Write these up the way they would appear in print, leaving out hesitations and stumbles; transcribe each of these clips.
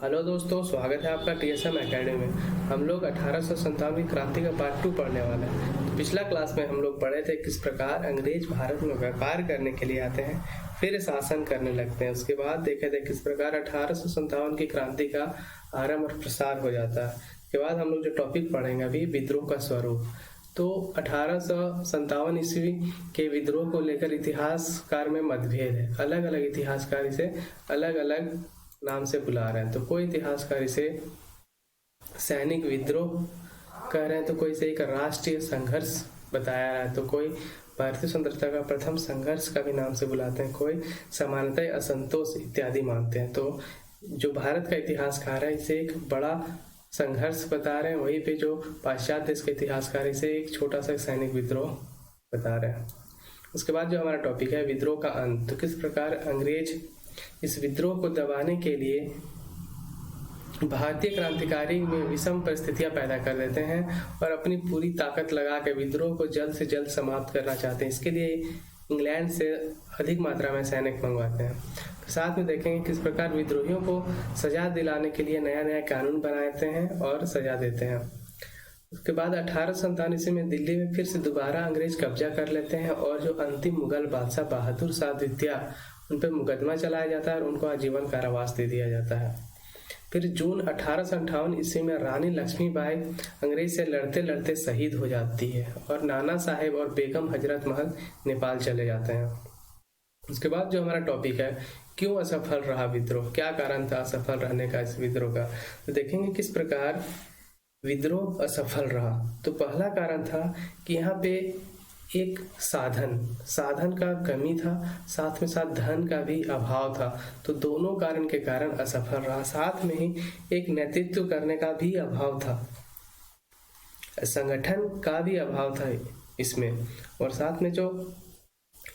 Hello दोस्तों, स्वागत है आपका टीएसएम एकेडमी में। हम लोग 1857 की क्रांति का पार्ट 2 पढ़ने वाले हैं। तो पिछला क्लास में हम लोग पढ़े थे किस प्रकार अंग्रेज भारत में व्यापार करने के लिए आते हैं, फिर शासन करने लगते हैं। उसके बाद देखे थे किस प्रकार 1857 की क्रांति का आरंभ और प्रसार हो जाता है। उसके बाद हम लोग जो टॉपिक पढ़ेंगे अभी, विद्रोह का स्वरूप। तो 1857 ईस्वी के विद्रोह को लेकर इतिहासकार में मतभेद है। अलग अलग इतिहासकार इसे अलग अलग नाम से बुला रहे हैं। तो कोई इतिहासकार इसे सैनिक विद्रोह कह रहे हैं, तो कोई इसे एक राष्ट्रीय संघर्ष बताया रहा है, तो कोई भारतीय स्वतंत्रता का प्रथम संघर्ष का भी नाम से बुलाते हैं, कोई समानता असंतोष इत्यादि मानते हैं। तो जो भारत का इतिहासकार है इसे एक बड़ा संघर्ष बता रहे हैं, वहीं पे जो पाश्चात्य देश के इतिहासकार इसे एक छोटा सा सैनिक विद्रोह बता रहे हैं। उसके बाद जो हमारा टॉपिक है विद्रोह का अंत। तो किस प्रकार अंग्रेज इस विद्रोह को दबाने के लिए भारतीय क्रांतिकारी में विषम परिस्थितियां पैदा कर देते हैं और अपनी पूरी ताकत लगा के विद्रोह को जल्द से जल्द समाप्त करना चाहते हैं। इसके लिए इंग्लैंड से अधिक मात्रा में सैनिक मंगवाते हैं। साथ में देखेंगे किस प्रकार विद्रोहियों को सजा दिलाने के लिए नया नया कानून बनाते हैं और सजा देते हैं। उसके बाद 1857 ईस्वी में दिल्ली में फिर से दोबारा अंग्रेज कब्जा कर लेते हैं और जो अंतिम मुगल बादशाह बहादुर शाह द्वितीय उन पर मुकदमा चलाया जाता है और उनको आजीवन कारावास दे दिया जाता है। फिर जून 1858 ईस्वी में रानी लक्ष्मीबाई अंग्रेज से लड़ते लड़ते शहीद हो जाती है और नाना साहेब और बेगम हजरत महल नेपाल चले जाते हैं। उसके बाद जो हमारा टॉपिक है क्यों असफल रहा विद्रोह, क्या कारण था असफल रहने का इस विद्रोह का, तो देखेंगे किस प्रकार विद्रोह असफल रहा। तो पहला कारण था कि यहाँ पे एक साधन का कमी था, साथ में साथ धन का भी अभाव था। तो दोनों कारण के कारण असफल रहा। साथ में ही एक नेतृत्व करने का भी अभाव था, संगठन का भी अभाव था इसमें, और साथ में जो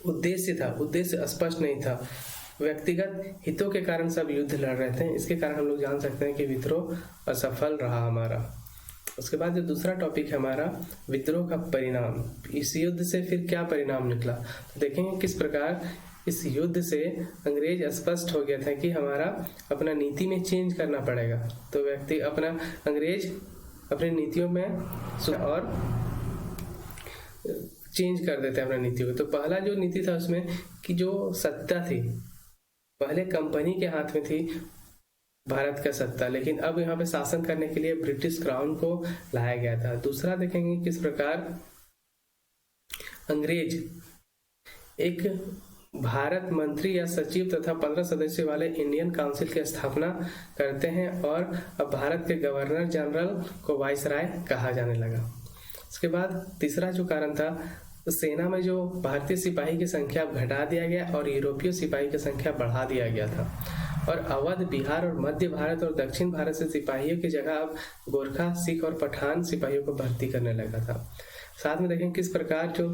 उद्देश्य था उद्देश्य स्पष्ट नहीं था। व्यक्तिगत हितों के कारण सब युद्ध लड़ रहे थे। इसके कारण हम लोग जान सकते हैं कि विद्रोह असफल रहा हमारा। उसके बाद जो दूसरा टॉपिक है हमारा विद्रोह का परिणाम, इस युद्ध से फिर क्या परिणाम निकला। तो देखेंगे किस प्रकार इस युद्ध से अंग्रेज स्पष्ट हो गया था कि हमारा अपना नीति में चेंज करना पड़ेगा। तो व्यक्ति अंग्रेज अपनी नीतियों में और चेंज कर देते हैं अपना नीति को। तो पहला जो नीति था उसमें कि जो सत्ता थी पहले कंपनी के हाथ में थी भारत का सत्ता, लेकिन अब यहाँ पे शासन करने के लिए ब्रिटिश क्राउन को लाया गया था। दूसरा देखेंगे किस प्रकार अंग्रेज एक भारत मंत्री या सचिव तथा 15 सदस्य वाले इंडियन काउंसिल की स्थापना करते हैं और अब भारत के गवर्नर जनरल को वाइसराय कहा जाने लगा। उसके बाद तीसरा जो कारण था सेना में जो भारतीय सिपाही की संख्या घटा दिया गया और यूरोपीय सिपाही की संख्या बढ़ा दिया गया था और अवध, बिहार और मध्य भारत और दक्षिण भारत से सिपाहियों की जगह अब गोरखा, सिख और पठान सिपाहियों को भर्ती करने लगा था। साथ में देखें किस प्रकार जो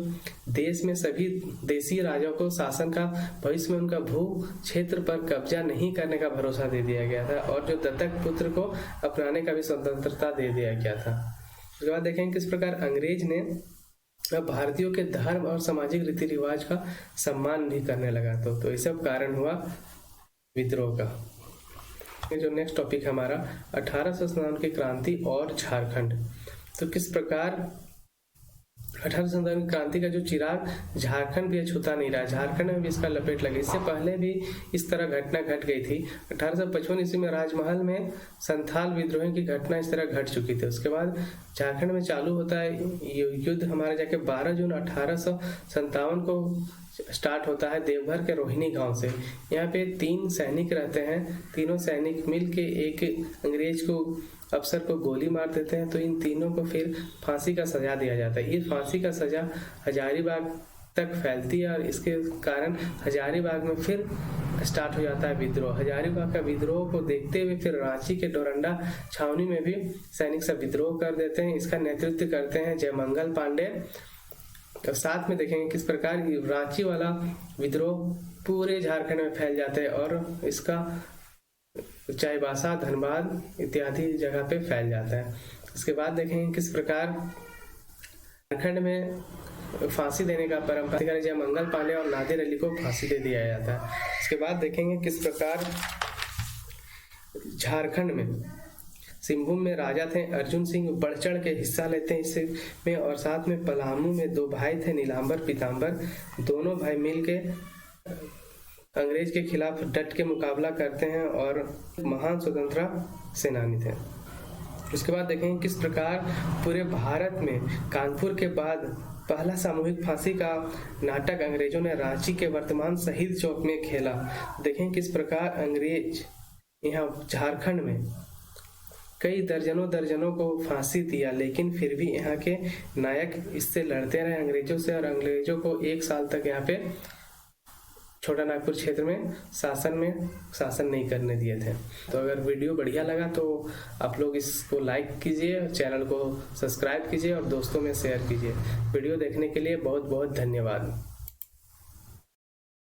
देश में सभी देसी राजाओं को शासन का भविष्य में उनका भू क्षेत्र पर कब्जा नहीं करने का भरोसा दे दिया गया था और जो दत्तक पुत्र को अपनाने का भी स्वतंत्रता दे दिया गया था। उसके बाद देखें किस प्रकार अंग्रेज ने अब भारतीयों के धर्म और सामाजिक रीति रिवाज का सम्मान भी करने लगा। तो ये सब कारण हुआ विद्रोह का। जो नेक्स्ट टॉपिक है हमारा 1857 की क्रांति और झारखंड। तो किस प्रकार 1857 की क्रांति का जो चिराग झारखंड भी छूता नहीं रहा, झारखंड में भी इसका लपेट लगी। इससे पहले भी इस तरह घटना घट गई थी। 1855 ईस्वी में राजमहल में संथाल विद्रोह की घटना इस तरह घट चुकी थी। उसके बाद झारखंड में चालू होता है युद्ध हमारा जाके 12 जून 1857 को स्टार्ट होता है देवघर के रोहिणी गांव से। यहाँ पे 3 सैनिक रहते हैं, तीनों सैनिक मिल के एक अंग्रेज को अफसर को गोली मार देते हैं। तो इन तीनों को फिर फांसी का सजा दिया जाता है। ये फांसी का सजा हजारीबाग तक फैलती है और इसके कारण हजारीबाग में फिर स्टार्ट हो जाता है विद्रोह। हजारीबाग का विद्रोह को देखते हुए फिर रांची के डोरंडा छावनी में भी सैनिक सब विद्रोह कर देते हैं। इसका नेतृत्व करते हैं जयमंगल पांडे। तो साथ में देखेंगे किस प्रकार रांची वाला विद्रोह पूरे झारखंड में फैल जाते हैं और इसका चाईबासा, धनबाद इत्यादि जगह पे फैल जाता है। उसके बाद देखेंगे किस प्रकार झारखंड में फांसी देने का परंपरा जयमंगल पांडे और नादिर अली को फांसी दे दिया जाता है। उसके बाद देखेंगे किस प्रकार झारखंड में सिंहभूम में राजा थे अर्जुन सिंह, बढ़ चढ़ के हिस्सा लेते हैं इसमें। और साथ में पलामू में 2 भाई थे नीलांबर पीतांबर, दोनों भाई मिलके अंग्रेज के खिलाफ डट के मुकाबला करते हैं और महान स्वतंत्रता सेनानी थे। उसके बाद देखेंगे किस प्रकार पूरे भारत में कानपुर के बाद पहला सामूहिक फांसी का नाटक अंग्रेजों ने रांची के वर्तमान शहीद चौक में खेला। देखें किस प्रकार अंग्रेज यहाँ झारखंड में कई दर्जनों को फांसी दिया, लेकिन फिर भी यहाँ के नायक इससे लड़ते रहे अंग्रेजों से, और अंग्रेजों को 1 साल तक यहाँ पे छोटा नागपुर क्षेत्र में शासन नहीं करने दिए थे। तो अगर वीडियो बढ़िया लगा तो आप लोग इसको लाइक कीजिए, चैनल को सब्सक्राइब कीजिए और दोस्तों में शेयर कीजिए। वीडियो देखने के लिए बहुत बहुत धन्यवाद।